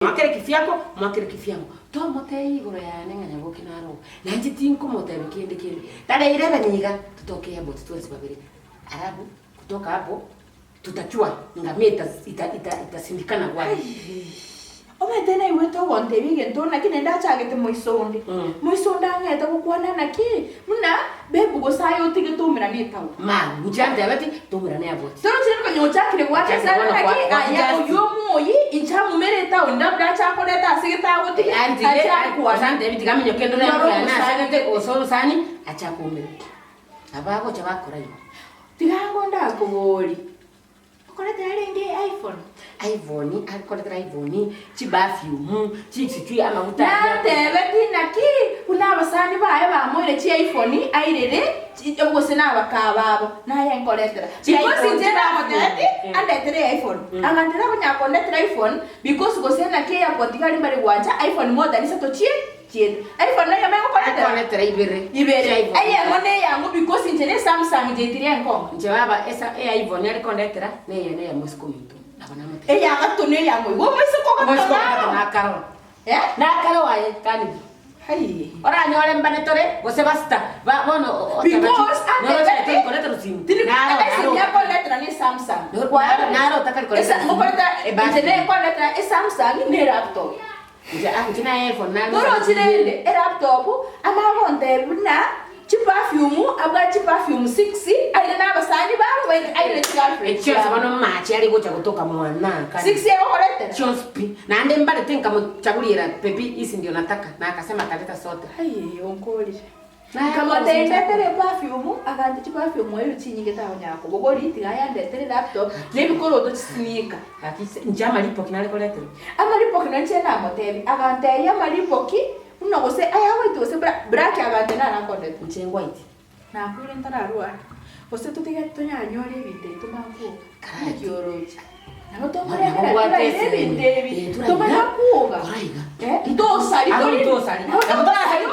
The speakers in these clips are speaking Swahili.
Mwakere kifyako, mwakere kifyangu. To motei igoro ya nenga nyabo kinaro. Nanji tinko motebe kende kende. Tale irebe niga tutoke hapo tuwezi babiri. Arabu kutoka hapo tutachua ngameta itasindikana wapi. Ome tena iwe to wonte bigento na kinenda chagete moisonde. Moisonda ngeta kukwana na ki. Muna bebu go sayo tige tumira ni tawo. Ma, mchande abati tumira ne abo. Toro chiri ko nyocha kire wacha sana na ki aya yo moyi incha mumere tawo ndabda cha ko leta sigita wote. Acha kuwasande biti kamenyo kendo na yana sagete osoro sani acha kumire. Abako chabakora yo. Tigango ndakuboli. Koleta renge iPhone akoleta iPhone chibafyumu chitsitwi amavuta na tebe tinaki kuna abasani baye bamoire chi iPhone airere ubose nabakababo naye nkoletera because njera modeti andetere iPhone angandera kunyakoletera iPhone because gosena ke ya potigari bari wacha iPhone modern sato chi iPhone nayo mengo koletera ibere aye ngone yangu because njene Samsung jetiri nko njewaba esa iPhone yali koletera ne muskomito ya gatune yangu wo mwisuko gatuna na karo na karo wae kani hai ora nyole mbanetore gose basta ba bono because ate koletera simu naro yako letra ni Samsung naro takari koletera mo koletera njene koletera Samsung ni laptop njina iPhone na doro chirende laptop ama bonde na perfume abga perfume 6 aile na basani baro aile girlfriend chio sabano machi ali gocha kutoka mwana kani 6 yako kolete chonspi na ande mbale tenka mchaguliera pepi hizi ndio nataka na akasema kaleta sote hai onkoli kama tendete perfume agandi perfume ile chinyinge tawo nyako bogori tigaya ndete laptop nebikoro to chisimika akise njama lipo kinale kolete ama lipo kinanche na motebi agante ya malipo ki uno gose aya waitu gose braki agante na nakonde mchengwa iti na kule ntararua gose tutiga tonyanyore bite tumaku kana kioroji na tomore bite tomana kuoga ndosari ndosari na ndosari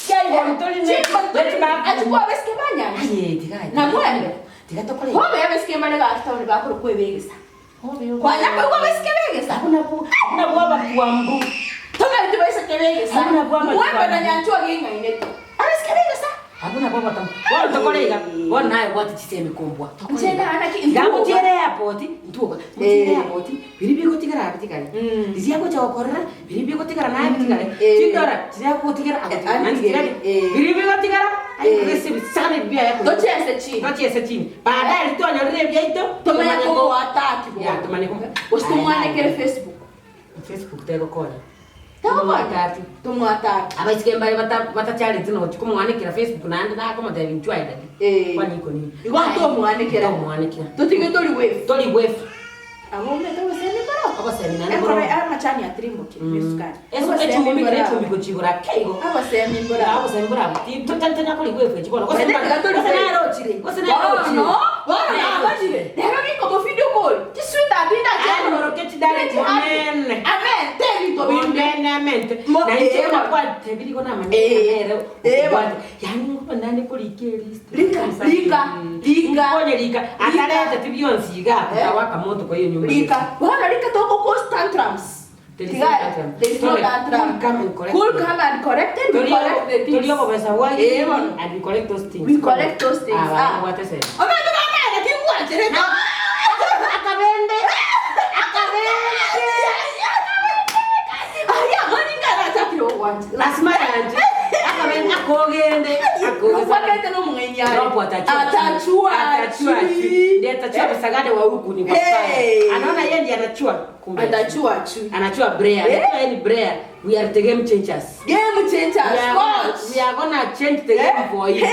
kai bontori ne wetu ba atwa beske banya aye tigai na mwende tiga tokole hobe beske mane ga tawni ba ko kwebegesa kwa nyako ko beske begesa kuna bwa kuambu toka ndibesa kebegesa mwembe na nyanchwa ginga ineto abeske begesa hakuna baba tamu wao tokolega wao naye watu chiseme kombwa njena anaki ngamu tiere airport ntuka tiere airport biribi ko tigara abitikale dizia ko chakorra biribi ko tigara na abitikale tindora dizia ko tigara abitikale biribi ko tigara ai recipe sana bia yako dochese chini baadaye litonya rebia ito tomanya ko ataki ya tomanya ko ustumane kele Facebook tero kora Tomwatatu. Abaisike mbali bata challenge no chikumwanikira Facebook nandi nakoma da vinchwa ida. Kwani iko nini? Igwanto mwanikira. Tutige toli wave. Abo meto sene bara. Abo sene nani bara. Eko ama chani ya trimo ki mesukani. Eso echumbi ko chigora keigo. Abo sene bara. Abo sene bara. Ti tutantanya ko wave chigora. Ko sene naro chire. No. Wana abajire. Nero ni ko video call. Ti suta binda chero. Ano roketi dare amen. Amen. Teri to binde. Mente na ichema kwa tebili kona maneno yani ngo ndani kulikeli lika konye lika akaleta tibionsi ga kutawaka moto kwa hiyo nyumba lika wana lika to constant tantrums there's no tantrum cool come and correct it we correct the things tulio pesa wagi and we correct those things what is it na kiwa chere akabende Lasma yanje akaben akogende akogende no mungenya ropo atachua ndio bisagade wa huku ni kwa anaona yeye ndiye anachua kumbe anachua brea yeye ni brea we are the game changers we are gonna change the game for you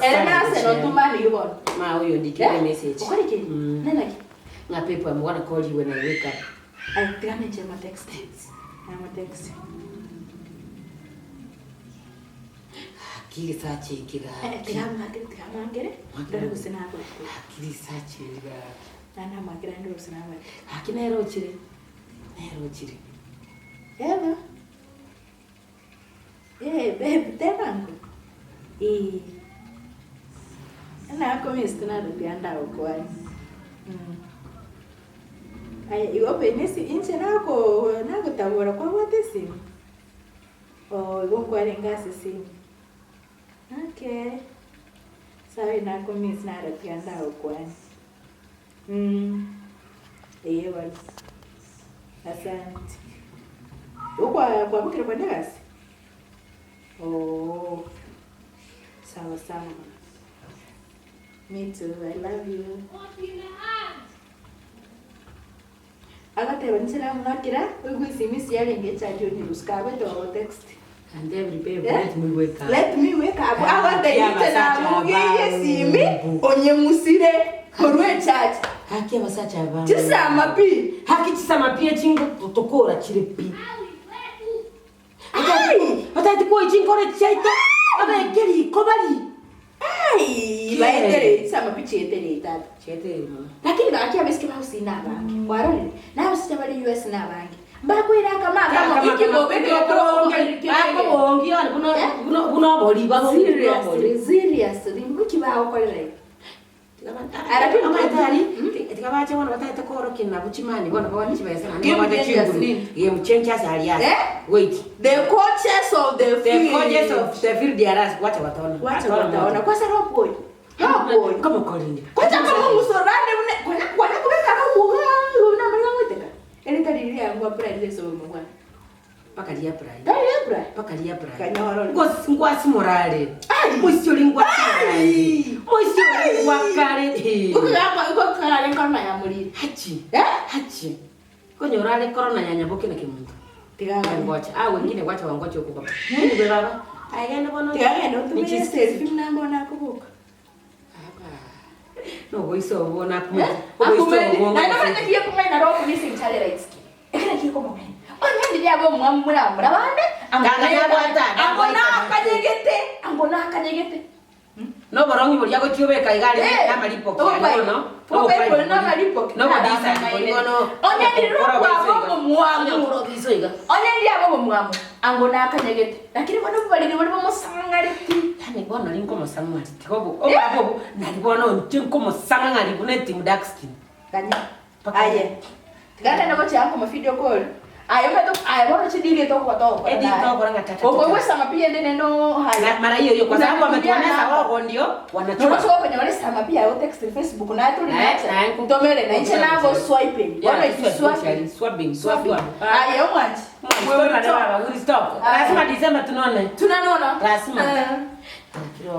elena se no tumani yubon ma huyo ndiye message ukorike nena na people I'm gonna call you when I wake up I tell you my text kili sache kila tigamangere ndari gusina ko kili sache ga nana magira ndari gusina we hakina nero chire eva babe temango ana ko mistana da bianda ko ai Aya igope nesi inche nako tabora kwa wote simu. Oh, igongo ngasi simu. Okay. Sawa nako miss na ratianda kwani. Bali. Asante. Uko kwa bukira kwa ndasi? Oh. Sawa. Me too. I love you. Agateba nsela mwakira ugwisimi yale ngechajo ni ruskabe to text and every baby let me wake up agate itena mugiye simi onyemusire korwe chat haki abasacha aba chisama pi chingo totokora chirepi atati ko chingo re chaita abe keri kobali baendere sama pi chetere lakini bakia beske usina bangi warone na usija bali US na bangi bakwira kama ikigobeke bongi buno boli ba seriously mukibaho kolere arapi amatari tikabache wana batata koro kinna buchimani bona bawani chibesa na bawata chinguru ye mchencha salia wait the coaches of the field diaras wacha wataona kwa sababu boy kama kolini kwa kama musorane kwa kubeka kama muhangu na mwana mweteka ele tadiri yangu aprende so mwana pakalia pride kanyoro ngwasi morale musyo lingwasi wakale uko kale kama ya muri hachi konyorale corona yanyaboke na kimuntu tiganga ngwacha wengine wacha wangoche huko baba nini baba ayana bono tiganga ndo tumie selfie namba na kubuka no boiso bona ku na kama ndio kuma na roho missing tolerance ekana kiko mo onye ndi abo mwamura bande angona kanyegete no borongi boli yako chiwe kaigale na malipo no malipo no bodisa bono onye ndi ro kwa mwamu onye ndi abo mwamu angona kanyegete lakini bono bali bali bomusangaleti yani bono linko musangaleti tikobo abo nali bono ntinko musangaleti buneti mudaxkin kanya aye tigana nako changu ma video call ayo bora chidili to kwa to edi to bora ngatata wewe sama pia ndene no haya mara hiyo kwa sababu ametuonesha wao ndio wanachukua no sio kwenye wale sama pia au text Facebook na tu ni kutomele na iche navo swiping wana swiping ayo mwanji wewe na baba we stop lazima December tunaona lazima kila